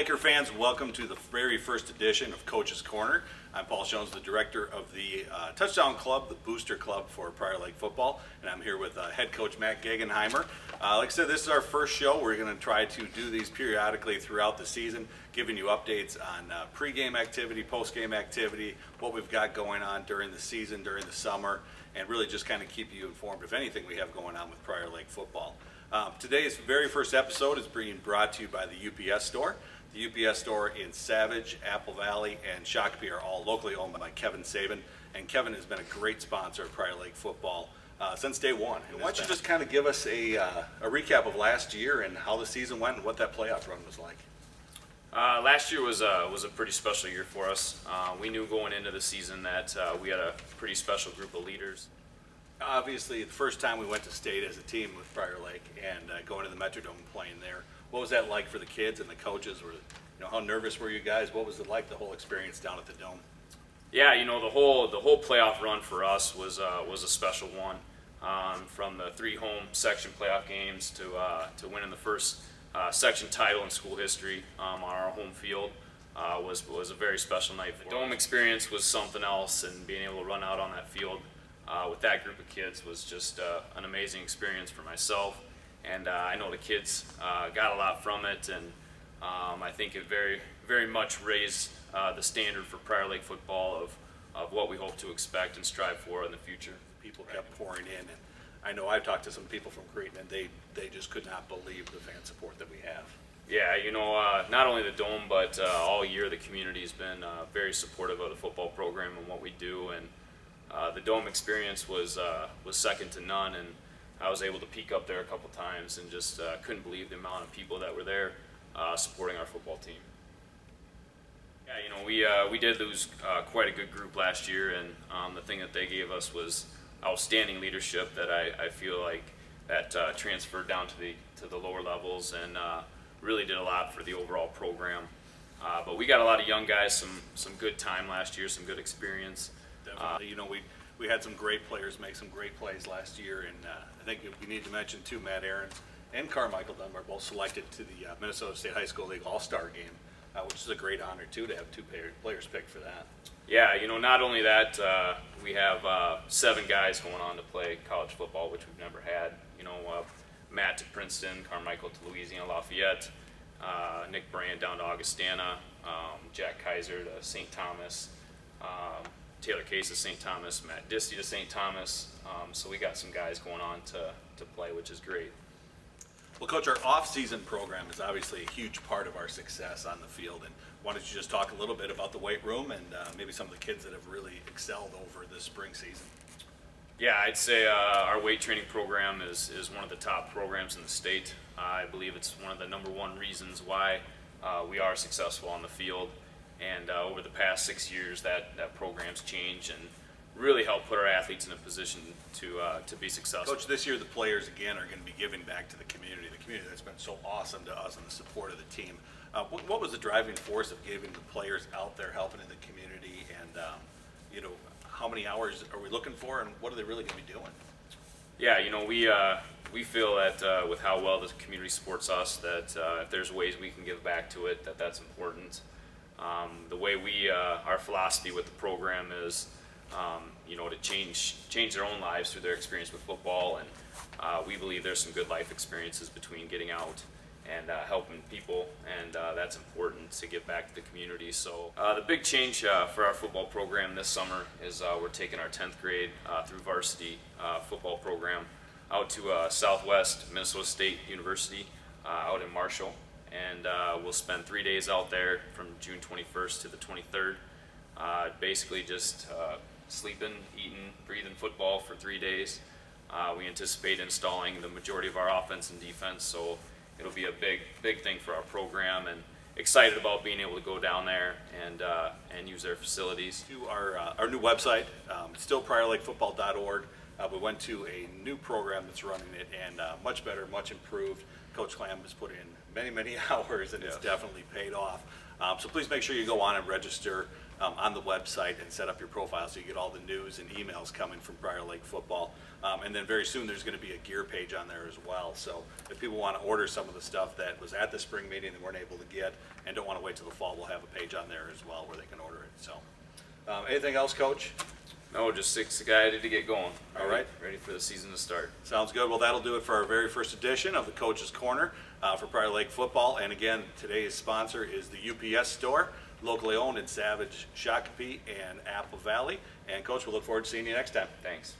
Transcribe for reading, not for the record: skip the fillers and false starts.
Laker fans, welcome to the very first edition of Coach's Corner. I'm Paul Jones, the director of the Touchdown Club, the booster club for Prior Lake football, and I'm here with head coach Matt Gegenheimer. Like I said, this is our first show. We're going to try to do these periodically throughout the season, giving you updates on pregame activity, postgame activity, what we've got going on during the season, during the summer, and really just kind of keep you informed of anything we have going on with Prior Lake football. Today's very first episode is being brought to you by the UPS store. The UPS store in Savage, Apple Valley, and Shakopee are all locally owned by Kevin Sabin, and Kevin has been a great sponsor of Prior Lake football since day one. Why don't you just kind of give us a recap of last year and how the season went and what that playoff run was like? Last year was a pretty special year for us. We knew going into the season that we had a pretty special group of leaders. Obviously, the first time we went to state as a team with Prior Lake and going to the Metrodome and playing there, what was that like for the kids and the coaches? How nervous were you guys? What was it like, the whole experience down at the Dome? Yeah, the whole playoff run for us was a special one. From the 3 home section playoff games to winning the first section title in school history on our home field was a very special night. The Dome experience was something else, and being able to run out on that field with that group of kids was just an amazing experience for myself, and I know the kids got a lot from it, and I think it very much raised the standard for Prior Lake football of what we hope to expect and strive for in the future. People kept pouring in, and I know I've talked to some people from Creighton, and they just could not believe the fan support that we have. Yeah, not only the Dome, but all year the community's been very supportive of the football program and what we do, and the Dome experience was second to none, and I was able to peek up there a couple times and just couldn't believe the amount of people that were there supporting our football team. Yeah, we did lose quite a good group last year, and the thing that they gave us was outstanding leadership that I feel like that transferred down to the lower levels and really did a lot for the overall program. But we got a lot of young guys, some good time last year, some good experience. Definitely. We had some great players make some great plays last year, and I think we need to mention too, Matt Aarons and Carmichael Dunbar both selected to the Minnesota State High School League All-Star game, which is a great honor too to have 2 players picked for that. Yeah, not only that, we have 7 guys going on to play college football, which we've never had. Matt to Princeton, Carmichael to Louisiana Lafayette, Nick Brand down to Augustana, Jack Kaiser to St. Thomas, Taylor Case to St. Thomas, Matt Disty to St. Thomas. So we got some guys going on to play, which is great. Well, Coach, our off-season program is obviously a huge part of our success on the field. And why don't you just talk a little bit about the weight room and maybe some of the kids that have really excelled over this spring season? Yeah, I'd say our weight training program is one of the top programs in the state. I believe it's one of the #1 reasons why we are successful on the field. And over the past 6 years, that program's changed and really helped put our athletes in a position to be successful. Coach, this year the players again are going to be giving back to the community that's been so awesome to us and the support of the team. What was the driving force of giving the players out there helping in the community, and how many hours are we looking for, and what are they really going to be doing? Yeah, we feel that with how well the community supports us, that if there's ways we can give back to it, that's important. The way our philosophy with the program is, to change their own lives through their experience with football, and we believe there's some good life experiences between getting out and helping people, and that's important to give back to the community. So the big change for our football program this summer is we're taking our 10th grade through varsity football program out to Southwest Minnesota State University out in Marshall. And we'll spend 3 days out there from June 21st to the 23rd, basically just sleeping, eating, breathing football for 3 days. We anticipate installing the majority of our offense and defense, so it'll be a big thing for our program, and excited about being able to go down there and use their facilities. To our new website, still priorlakefootball.org. We went to a new program that's running it, and much better, much improved. Coach Clam has put in many hours, and It's definitely paid off. So please make sure you go on and register. on the website and set up your profile so you get all the news and emails coming from Prior Lake football. And then very soon there's going to be a gear page on there as well. So if people want to order some of the stuff that was at the spring meeting that weren't able to get and don't want to wait till the fall, we'll have a page on there as well where they can order it. So anything else, Coach? No, just excited to get going. All right. Ready for the season to start. Sounds good. Well, that'll do it for our very first edition of the Coach's Corner for Prior Lake football. And again, today's sponsor is the UPS store, locally owned in Savage, Shakopee, and Apple Valley. And Coach, we'll look forward to seeing you next time. Thanks.